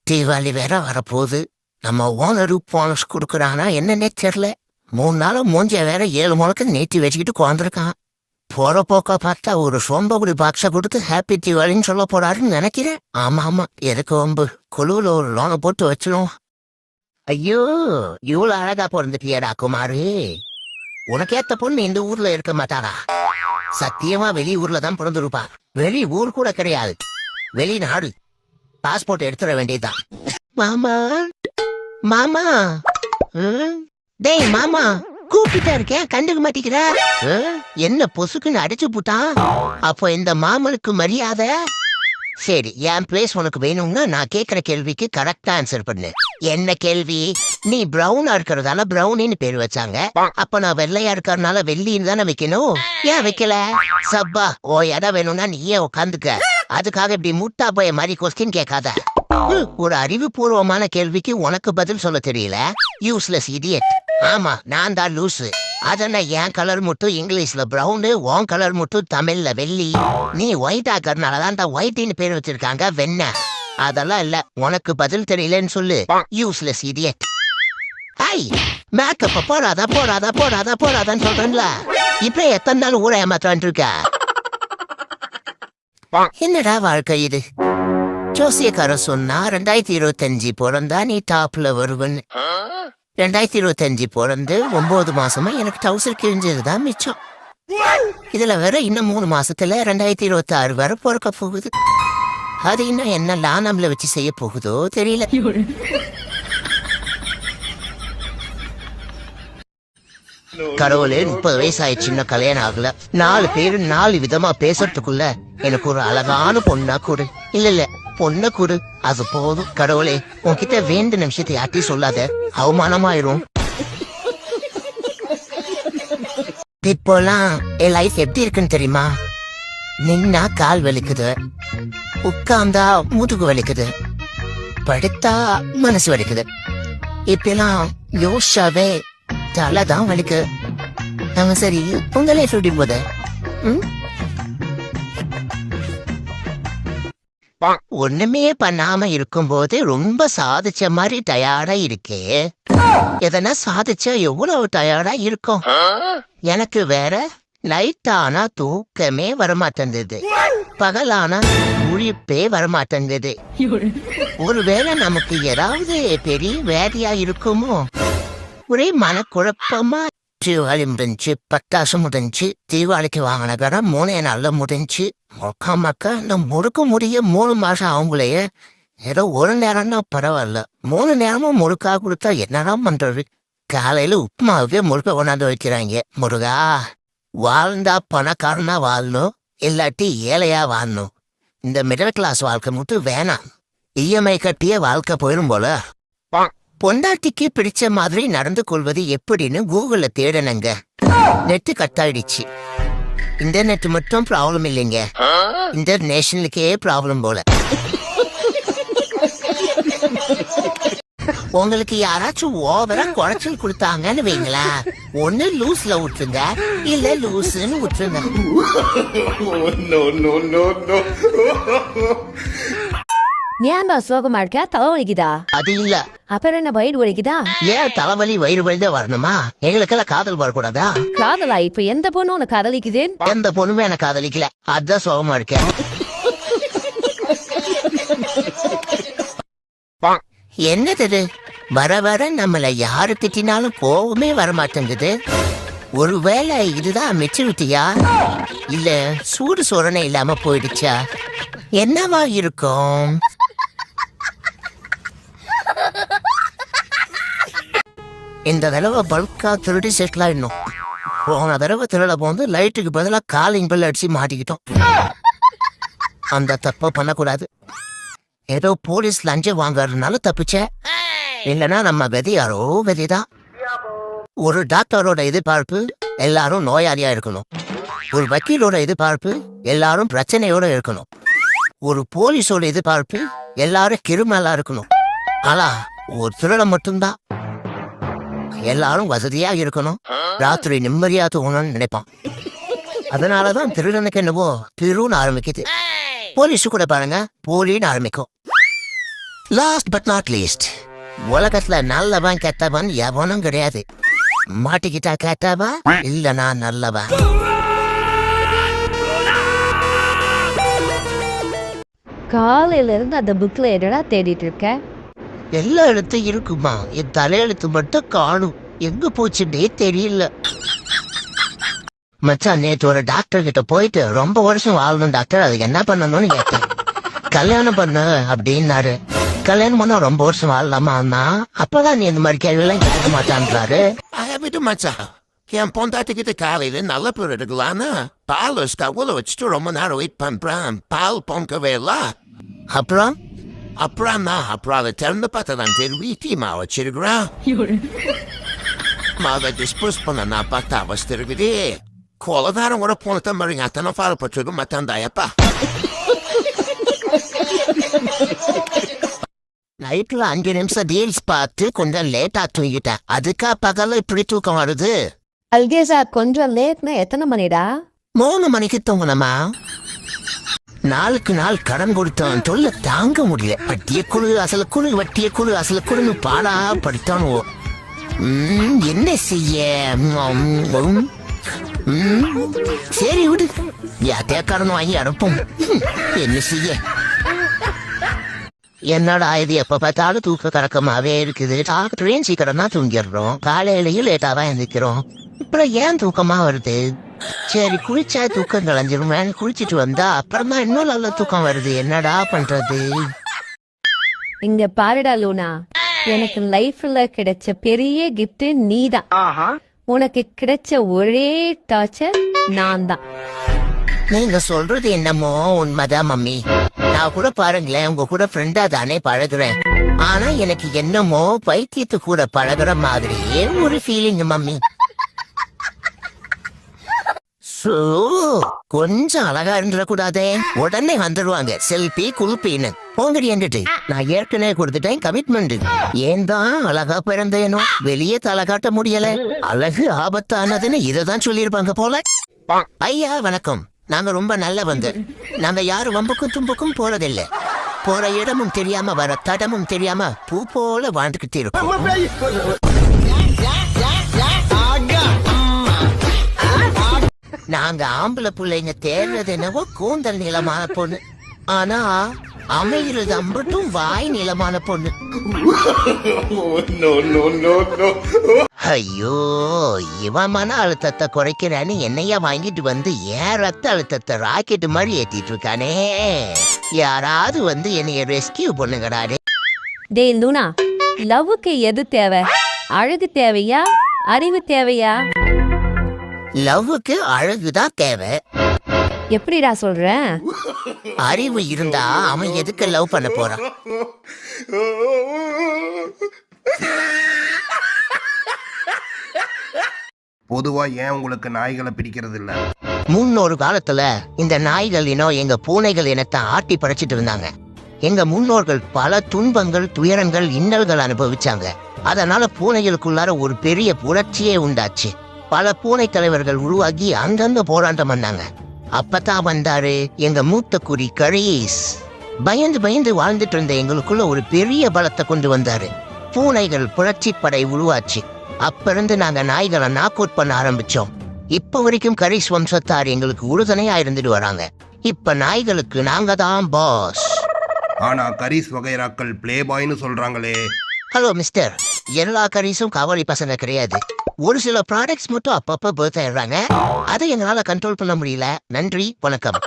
தீபாவளி வேற வரப்போகுது. நம்ம ஓனரு போனஸ் கொடுக்குறானா என்னன்னே தெரியல. 3 நாளா மூஞ்சிய வேற 7 முழக்க நீட்டி வச்சுக்கிட்டு உட்காந்துருக்கான். போற போக்கா பார்த்தா ஒரு சோம்பகுடி பாக்ஸ கொடுத்து ஹாப்பி தீபாவளின்னு சொல்ல போறாருன்னு நினைக்கிறேன். ஆமா எதுக்கு வம்பு, குழுவுல ஒரு லோனை போட்டு வச்சிடும். ஐயோ, இவ்வளவு அழகா பிறந்துட்டியடா குமாரு. உனக்கேத்த பொண்ணு இந்த ஊர்ல இருக்க மாட்டாரா? சத்தியமா வெளியூர்ல தான் பிறந்திருப்பா. வெளி ஊர் கூட கிடையாது, வெளிநாடு. பாஸ்போர்ட் எடுத்துட வேண்டியதுதான். மாமா மாமா, டேய் மாமா, கூப்பிட்டா இருக்கேன், கண்டுக்க மாட்டேங்கிற. என்ன பொசுக்குன்னு அடிச்சு போட்டான். அப்போ இந்த மாமனுக்கு மரியாதை. சரி, என் பிளேஸ் உனக்கு வேணும்னா நான் கேட்கிற கேள்விக்கு கரெக்டா ஆன்சர் பண்ணு. என்ன கேள்வி? நீ பிரவுனா இருக்கிறதால பிரவுனின்னு பேர் வச்சாங்க. அப்ப நான் வெள்ளையா இருக்கிறதுனால வெள்ளின்னு தானே வைக்கணும். ஏன் வைக்கல? சப்பா, ஓ இடம் வேணும்னா நீயே உட்காந்துக்க. அதுக்காக இப்படி முட்டா போய மாதிரி கொஸ்டின் கேட்காத. ஒரு அறிவுபூர்வமான கேள்விக்கு உனக்கு பதில் சொல்ல தெரியல. Useless idiot. ஆமா, நான் தான் லூசு. அதனா என் கலர் மட்டும் இங்கிலீஷ்ல பிரவுனு, உன் கலர் மட்டும் தமிழ்ல வெள்ளி. நீ ஒயிட் ஆக்கறதுனாலதான் தான் ஒயிட்டின்னு பேர் வச்சிருக்காங்க வெண்ண. அதெல்லாம் இல்ல, உனக்கு பதில் தெரியலன்னு சொல்லு. Useless idiot. ஐய், மேக்கப்ப போடாதா போடாதா போடாதா போடாதான்னு சொல்றேன்ல. இப்ப எத்தனை நாள் ஊரை ஏமாத்தான் இருக்க? என்னடா வாழ்க்கை இது? ஜோசியக்காரன் சொன்னா 2025 பிறந்தா நீ டாப்ல வருவன்னு. 2025 பிறந்து 9 மாசமா எனக்கு டவுசர் கிழிஞ்சதுதான் மிச்சம். இதுல வேற இன்னும் 3 மாசத்துல 2026 வர பிறக்க போகுது. அது இன்னும் என்னெல்லாம் நம்மள வச்சு செய்ய போகுதோ தெரியல. கடவுளே, 30 வயசு ஆயிடுச்சு, இன்னும் கல்யாணம் ஆகல. 4 பேரு 4 விதமா பேசுறதுக்குள்ள எனக்கு ஒரு அழகான பொண்ணா கொடு. இல்ல பொண்ண கொடு, அது போதும். கடவுளே, உன்கிட்ட வேண்ட நிமிஷத்தை யார்ட்டையும் சொல்லாத, அவமானமாயிரும். இப்போலாம் என் லைஃப் எப்படி இருக்குன்னு தெரியுமா? நின்னா கால் வலிக்குது, உட்கார்ந்தா முதுகு வலிக்குது, படுத்தா மனசு வலிக்குது. இப்பெல்லாம் யோசிச்சாவே தலைதான் வலிக்கு. சரி, உங்க லைஃப் எப்படி போத? ஒண்ணுமே பண்ணாம இருக்கும்போது ரொம்ப சாதிச்ச மாதிரி டயர்டா இருக்கே. எதனா சாதிச்சா எவ்வளவு டயர்டா இருக்கும். எனக்கு வேற நைட் ஆனா தூக்கமே வரமாட்டேங்குது, பகலானா முழிப்பே வரமாட்டேங்குது. ஒருவேளை நமக்கு ஏதாவது பெரிய வேலையா இருக்குமோ? ஒரே மனக்குழப்பமா. தீபாவளி முடிஞ்சு, பட்டாசு முடிஞ்சு, தீபாவளிக்கு வாங்கின கடை 3 நாள்ல முடிஞ்சு. மக்கா இந்த முறுக்க முடிய 3 மாசம் அவங்களையே. ஏதோ ஒரு நேரம்னா பரவாயில்ல, 3 நேரமும் முறுக்கா கொடுத்தா என்னதான் பண்றது? காலையில உப்புமாவுக்கே முறுக்க கொண்டாந்து வைக்கிறாங்க. முருகா, வாழ்ந்தா பணக்காரனா வாழணும், இல்லாட்டி ஏழையா வாழணும். இந்த மிடில் கிளாஸ் வாழ்க்கை மட்டும் வேணாம். இஎம்ஐ கட்டிய வாழ்க்கை போயிடும் போல. பொண்டாட்டிக்கு பிடிச்ச மாதிரி நடந்து கொள்வது எப்படின்னு கூகுள்ல தேடனங்க. நெட்டு கட்டாயிடுச்சு. இன்டர்நெட் மட்டும் ப்ராப்ளம் இல்லைங்க, இன்டர்நேஷனலுக்கே ப்ராப்ளம் போல. உங்களுக்கு யாராச்சும் ஓவரா குறைச்சல் கொடுத்தாங்கன்னு வைங்களா, ஒண்ணு லூஸ்ல விட்டுருங்க, இல்ல லூசுன்னு விட்டுருங்க. நீ ஏன்டா சோகமா இருக்க? தலை வலிக்குதா? அது இல்ல. அப்புறம் என்ன, வயிறு வலிக்குதா? ஏன் தலைவலி வயிறு வலிதான் வரணுமா? எங்களுக்கெல்லாம் காதல் வரக்கூடாதா? காதலா? இப்ப எந்த பொண்ணு உனக்கு காதலிக்குது? எந்த பொண்ணுமே எனக்கு காதலிக்கல, அதுதான் சோகமா இருக்கேன். என்னது வர வர நம்மள யாரு திட்டினாலும் கோவமே வரமாட்டேங்குது. ஒருவேளை இதுதான் மெச்சூரிட்டியா, இல்ல சூடு சொரணை இல்லாம போயிடுச்சா? என்னவா இருக்கும்? இந்த தடவை பல்கா திருடி செட்டில் ஆயிடணும். போன தடவை திருட போந்து லைட்டுக்கு பதிலாக காலிங் பெல் அடிச்சு மாட்டிக்கிட்டோம். அந்த தப்ப பண்ணக்கூடாது. ஏதோ போலீஸ் லஞ்சம் வாங்கறதுனால தப்பிச்ச. இல்லைன்னா நம்ம விதி யாரோ விதிதான். ஒரு டாக்டரோட எதிர்பார்ப்பு எல்லாரும் நோயாளியா இருக்கணும். ஒரு வக்கீலோட எதிர்பார்ப்பு எல்லாரும் பிரச்சனையோட இருக்கணும். ஒரு போலீஸோட எதிர்பார்ப்பு எல்லாரும் கிருமலா இருக்கணும். ஆனா ஒரு திருட மட்டும்தான் எல்லாரும் வசதியா இருக்கணும், ராத்திரி நிம்மதியா தூங்கணும்னு நினைப்பான். அதனாலதான் திருடனுக்கு என்னவோ திருன்னு ஆரம்பிக்குது. போலீஸு கூட பாருங்க, போலின்னு ஆரம்பிக்கும். லாஸ்ட் பட் நாட் லீஸ்ட், உலகத்துல நல்லவன் கெட்டவன் எவனும் கிடையாது. மாட்டிக்கிட்டா கெட்டவா இல்லனா நல்லவா. காலையில இருந்து அந்த புக்ல என்னடா தேடிட்டு இருக்க? எல்லா எழுத்தும் இருக்குமா, என் தலையெழுத்து மட்டும் காணும். எங்க போச்சுன்னே தெரியல. மச்சான், நேற்று ஒரு டாக்டர் கிட்ட போயிட்டு ரொம்ப வருஷம் வாழணும் டாக்டர், அதுக்கு என்ன பண்ணணும்னு கேட்டேன். கல்யாணம் பண்ணு அப்படின்னாரு. கல்யாணம் பண்ணா ரொம்ப வருஷம் வாழலாமா? அப்பதான் நீ இந்த மாதிரி கேள்வி எல்லாம் கேட்க மாட்டான்றாரு. விட்டு மச்சான், என் பொண்டாட்டிக்கிட்ட காலையில நல்ல பேர் எடுக்கலான்னு பால் ஸ்டவ்ல வச்சுட்டு ரொம்ப நேரம் வெயிட் பண்றேன். பால் பொங்கவே இல்லை. அப்புறம் அப்புறம் அதை திறந்து பார்த்தா தான் தெரிவி டீ மாவு வச்சிருக்கிறேன். மாவை டிஸ்போஸ் பண்ண நான் பார்த்தா அவஸ்திருக்குது. கொலதாரம் கூட போன தம்பி அத்தனை ஃபாலோ பச்சது மத்தாந்தாயப்பா. நைட்ல 5 நிமிஷம் ரீல்ஸ் பார்த்து கொஞ்சம் லேட்டா தூங்கிட்டேன். அதுக்கா பகல இப்படி தூக்கம் வருது? அல்கேசா, கொஞ்சம் லேட்னா எத்தனை மணிடா? 3 மணிக்கு தூங்கணுமா? நாளுக்கு நாள் கடன் கொடுத்தவன் தொல்லை தாங்க முடியல. வட்டிய குழு அசல குழு, வட்டிய குழு அசல குழுன்னு பாடா படித்தானுவோ. என்ன செய்ய? சரி விடு, யாத்தையா கடன் வாங்கி அனுப்பும். என்ன செய்ய? என்னடா இது, எப்ப பார்த்தாலும் தூக்க கறக்கமாவே இருக்குது. டாக்டரையும் சீக்கிரம் தான் தூங்கிடுறோம், காலையிலயும் லேட்டாதான் எந்திரிக்கிறோம். இப்ப ஏன் தூக்கமா வருது? சரி, குளிச்சா தூக்கம் கலைஞ்சிரும். குளிச்சிட்டு வந்தா அப்புறமா இன்னும் நல்ல தூக்கம் வருது. என்னடா பண்றது? இங்க பாருடா லூனா, எனக்கு லைஃப்ல கிடைச்ச பெரிய கிஃப்ட் நீதான். உனக்கு கிடைச்ச ஒரே டார்ச்சர் நான் தான். நீங்க சொல்றது என்னமோ உண்மைதான் மம்மி. நான் கூட பாருங்களேன், உங்க கூட ஃப்ரெண்டா தானே பழகுறேன். ஆனா எனக்கு என்னமோ பைத்தியத்து கூட பழகுற மாதிரியே ஒரு ஃபீலிங் மம்மி. கொஞ்சம் அழகா இருந்துடக்கூடாதே, உடனே வந்துடுவாங்க செல்பி குல்பின்னு. போங்கடி என்றிட்டு நான் ஏற்கனவே கொடுத்துட்டேன் கமிட்மெண்ட். ஏன் தான் அழகா பிறந்தேனோ, வெளியே தலை காட்ட முடியல. அழகு ஆபத்தானதுன்னு இததான் சொல்லியிருப்பாங்க போல. ஐயா வணக்கம், நாங்க ரொம்ப நல்ல வந்து, நாங்க யாரும் வம்புக்கும் தும்புக்கும் போறதில்லை. போற இடமும் தெரியாம வர தடமும் தெரியாம பூ போல வாழ்ந்துகிட்டு இருக்கோம். நாங்க ஆம்பளை பிள்ளைங்க தேடுறது என்னவோ கூந்தல் நிலமான பொண்ணு, ஆனா அமைகிறது அம்பட்டும் வாய் நிலமான பொண்ணு. ஐயோ, இவன் மன அழுத்தத்தை குறைக்கிறான்னு என்னையா வாங்கிட்டு வந்து ஏன் ரத்த அழுத்தத்தை ராக்கெட் மாதிரி ஏத்திட்டு இருக்கானே. யாராவது வந்து என்னைய ரெஸ்கியூ பண்ணுங்கடாரு. டேய் லூனா, லவ்வுக்கு எது தேவை? அழகு தேவையா, அறிவு தேவையா? லவ்வுக்கு அழகுதான் தேவை. எப்படிடா சொல்ற? அறிவு இருந்தா அவன் எதுக்கு லவ் பண்ண போறான்? பொதுவா ஏன் உங்களுக்கு நாய்களை பிடிக்கிறது இல்ல? முன்னொரு காலத்துல இந்த நாய்கள் இனம் எங்க பூனைகள் இனத்தை ஆட்டி படைச்சிட்டு இருந்தாங்க. எங்க முன்னோர்கள் பல துன்பங்கள், துயரங்கள், இன்னல்கள் அனுபவிச்சாங்க. அதனால பூனைகளுக்குள்ளார ஒரு பெரிய புரட்சியே உண்டாச்சு. பல பூனை தலைவர்கள் உருவாகி அங்கங்க போராட்டம் பண்ணாங்க. அப்பதான் வந்தாரு எங்க மூத்த குறி கரீஸ். பயந்து பயந்து வாழ்ந்துட்டு இருந்த எங்களுக்குள்ள ஒரு பெரிய பலத்தை கொண்டு வந்தாரு. பூனைகள் புரட்சி படை உருவாச்சு. அப்ப இருந்து நாங்க நாய்களை நாக் அவுட் பண்ண ஆரம்பிச்சோம். இப்ப வரைக்கும் கரீஸ் வம்சத்தார் எங்களுக்கு உறுதுணையா இருந்துட்டு வராங்க. இப்ப நாய்களுக்கு நாங்க தான் பாஸ். ஆனா கரீஸ் வகைராக்கள் பிளே பாய்னு சொல்றாங்களே. ஹலோ மிஸ்டர், எல்லா கரீஸும் காவலி பசங்க கிடையாது. ஒரு சில ப்ராடக்ட்ஸ் மட்டும் அப்பப்ப பர்த் ஆயிடுறாங்க. அதை எங்களால கண்ட்ரோல் பண்ண முடியல. நன்றி, வணக்கம்.